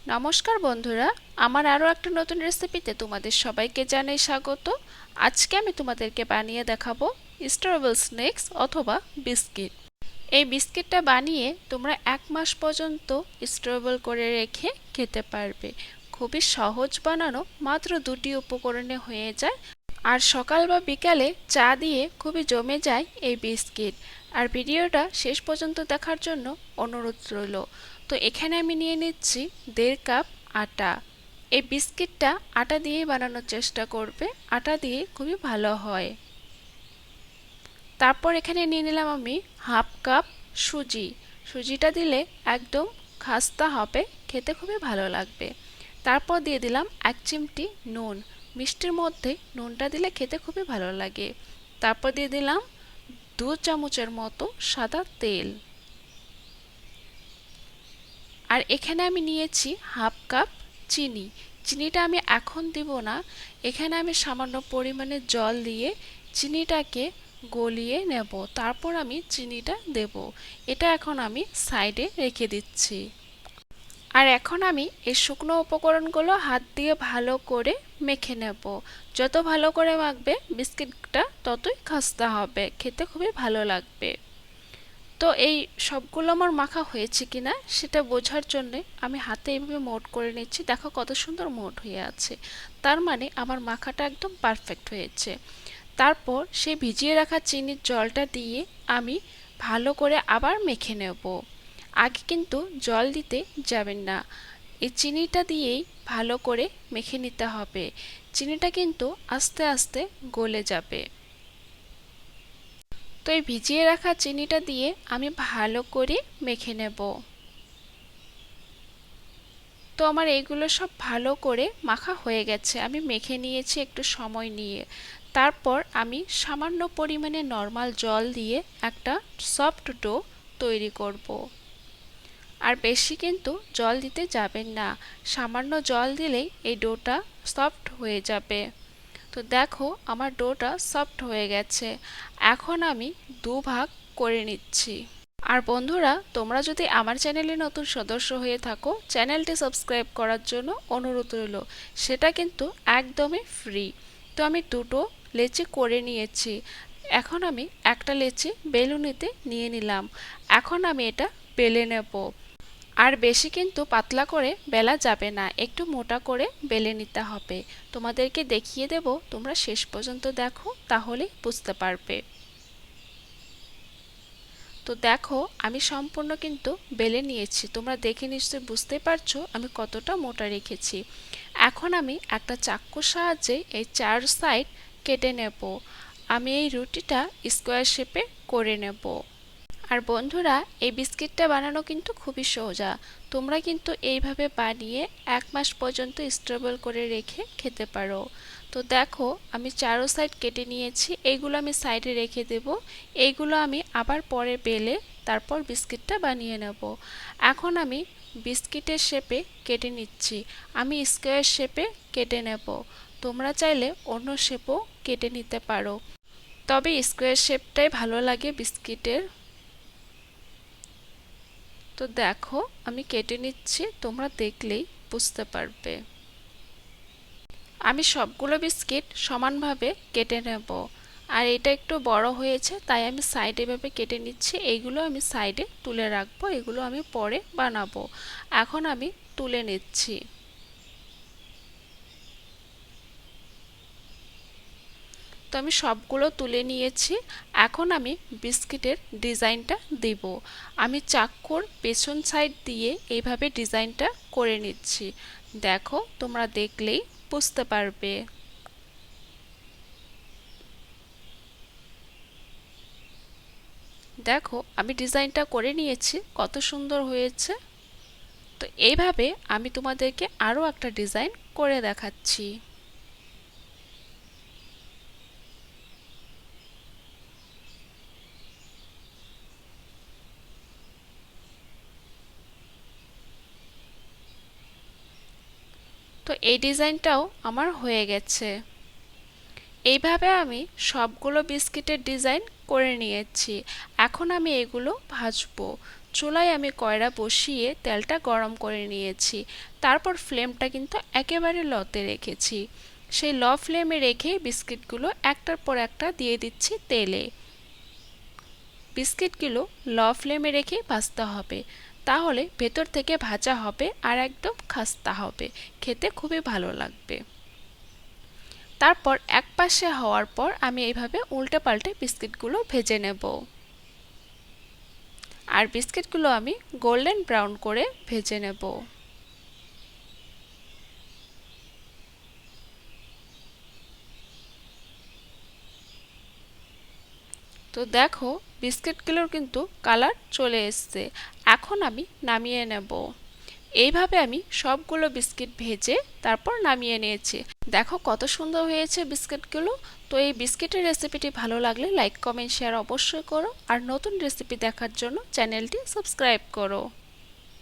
নমস্কার বন্ধুরা, আমার আরও একটা নতুন রেসিপিতে তোমাদের সবাইকে জানাই স্বাগত। আজকে আমি তোমাদেরকে বানিয়ে দেখাবো স্ট্রবেল স্নেক্স অথবা বিস্কিট। এই বিস্কিটটা বানিয়ে তোমরা 1 মাস পর্যন্ত স্টোরেবল করে রেখে খেতে পারবে। খুবই সহজ বানানো, মাত্র 2টি উপকরণে হয়ে যায়। আর সকাল বা বিকালে চা দিয়ে খুবই জমে যায় এই বিস্কিট। আর ভিডিওটা শেষ পর্যন্ত দেখার জন্য অনুরোধ রইল। তো এখানে আমি নিয়ে নিচ্ছি 1.5 কাপ আটা। এই বিস্কিটটা আটা দিয়েই বানানোর চেষ্টা করবে, আটা দিয়ে খুবই ভালো হয়। তারপর এখানে নিয়ে নিলাম আমি হাফ কাপ সুজি। সুজিটা দিলে একদম খাস্তা হবে, খেতে খুবই ভালো লাগবে। তারপর দিয়ে দিলাম 1 চিমটি নুন। মিষ্টির মধ্যে নুনটা দিলে খেতে খুবই ভালো লাগে। তারপর দিয়ে দিলাম 2 চামচের মতো সাদা তেল। আর এখানে আমি নিয়েছি হাফ কাপ চিনি। চিনিটা আমি এখন দিব না, এখানে আমি সামান্য পরিমাণে জল দিয়ে চিনিটাকে গলিয়ে নেব, তারপর আমি চিনিটা দেব। এটা এখন আমি সাইডে রেখে দিচ্ছি। আর এখন আমি এই শুকনো উপকরণগুলো হাত দিয়ে ভালো করে মেখে নেব। যত ভালো করে মাখবে বিস্কিটটা ততই খাস্তা হবে, খেতে খুবই ভালো লাগবে। তো এই সবগুলো আমার মাখা হয়েছে কিনা সেটা বোঝার জন্য আমি হাতে এইভাবে মোট করে নিচ্ছি। দেখো কত সুন্দর মোট হয়ে আছে, তার মানে আমার মাখাটা একদম পারফেক্ট হয়েছে। তারপর সেই ভিজিয়ে রাখা চিনির জলটা দিয়ে আমি ভালো করে আবার মেখে নেব। আগে কিন্তু জল দিতে যাবেন না, এই চিনিটা দিয়েই ভালো করে মেখে নিতে হবে। চিনিটা কিন্তু আস্তে আস্তে গলে যাবে। তো এই ভিজিয়ে রাখা চিনিটা দিয়ে আমি ভালো করে মেখে নেব। তো আমার এইগুলো সব ভালো করে মাখা হয়ে গেছে, আমি মেখে নিয়েছি একটু সময় নিয়ে। তারপর আমি সামান্য পরিমাণে নর্মাল জল দিয়ে একটা সফট ডো তৈরি করব। আর বেশি কিন্তু জল দিতে যাবেন না, সামান্য জল দিলেই এই ডোটা সফট হয়ে যাবে। তো দেখো আমার ডোটা সফট হয়ে গেছে। এখন আমি 2 ভাগ করে নিচ্ছি। আর বন্ধুরা, তোমরা যদি আমার চ্যানেলে নতুন সদস্য হয়ে থাকো, চ্যানেলটি সাবস্ক্রাইব করার জন্য অনুরোধ রইল। সেটা কিন্তু একদমই ফ্রি। তো আমি 2টো লেচি করে নিয়েছি। এখন আমি একটা লেচি বেলুনিতে নিয়ে নিলাম। এখন আমি এটা বেলে নেব। আর বেশি কিন্তু পাতলা করে বেলা যাবে না, একটু মোটা করে বেলে নিতে হবে। তোমাদেরকে দেখিয়ে দেব, তোমরা শেষ পর্যন্ত দেখো তাহলেই বুঝতে পারবে। তো দেখো আমি সম্পূর্ণ কিন্তু বেলে নিয়েছি, তোমরা দেখে নিশ্চয়ই বুঝতে পারছো আমি কতটা মোটা রেখেছি। এখন আমি একটা চাকুর সাহায্যে এই 4 সাইড কেটে নেব। আমি এই রুটিটা স্কোয়ার শেপে করে নেব। আর বন্ধুরা, এই বিস্কিটটা বানানো কিন্তু খুবই সোজা। তোমরা কিন্তু এইভাবে বানিয়ে 1 মাস পর্যন্ত স্টেবল করে রেখে খেতে পারো। তো দেখো আমি 4 সাইড কেটে নিয়েছি, এইগুলো আমি সাইডে রেখে দেব। এইগুলো আমি আবার পরে বেলে তারপর বিস্কিটটা বানিয়ে নেব। এখন আমি বিস্কিটের শেপে কেটে নিচ্ছি। আমি স্কোয়ার শেপে কেটে নেব। তোমরা চাইলে অন্য শেপও কেটে নিতে পারো, তবে স্কোয়ার শেপটাই ভালো লাগে বিস্কিটের। তো দেখো আমি কেটে নিচ্ছি, তোমরা দেখলেই বুঝতে পারবে। আমি সবগুলো বিস্কিট সমানভাবে কেটে নেব। আর এটা একটু বড় হয়েছে তাই আমি সাইডে ভাবে কেটে নিচ্ছি। এইগুলো আমি সাইডে তুলে রাখবো, এগুলো আমি পরে বানাবো। এখন আমি তুলে নিচ্ছি। তো আমি সবগুলো তুলে নিয়েছি। এখন আমি বিস্কিটের ডিজাইনটা দিব। আমি চাকুর পেছন সাইড দিয়ে এইভাবে ডিজাইনটা করে নিচ্ছি। দেখো তোমরা দেখলেই বুঝতে পারবে। দেখো আমি ডিজাইনটা করে নিয়েছি, কত সুন্দর হয়েছে। তো এইভাবে আমি তোমাদেরকে আরও একটা ডিজাইন করে দেখাচ্ছি। তো এই ডিজাইনটাও আমার হয়ে গেছে। এইভাবে আমি সবগুলো বিস্কিটের ডিজাইন করে নিয়েছি। এখন আমি এগুলো ভাজবো। চুলায় আমি কড়া বসিয়ে তেলটা গরম করে নিয়েছি। তারপর ফ্লেমটা কিন্তু একেবারে লোতে রেখেছি। সেই লো ফ্লেমে রেখে বিস্কিটগুলো একটার পর একটা দিয়ে দিচ্ছি তেলে। বিস্কিটগুলো লো ফ্লেমে রেখে ভাজতে হবে, তাহলে ভেতর থেকে ভাজা হবে আর একদম খাস্তা হবে, খেতে খুবই ভালো লাগবে। তারপর এক পাশে হওয়ার পর আমি এইভাবে উল্টে পাল্টে বিস্কিটগুলো ভেজে নেব। আর বিস্কিটগুলো আমি গোল্ডেন ব্রাউন করে ভেজে নেব। তো দেখো বিস্কিটগুলোর কিন্তু কালার চলে এসেছে। এখন আমি নামিয়ে নেব। এইভাবে আমি সবগুলো বিস্কিট ভেজে তারপর নামিয়ে নিয়েছি। দেখো কত সুন্দর হয়েছে বিস্কিটগুলো। তো এই বিস্কিটের রেসিপিটি ভালো লাগলে লাইক কমেন্ট শেয়ার অবশ্যই করো, আর নতুন রেসিপি দেখার জন্য চ্যানেলটি সাবস্ক্রাইব করো।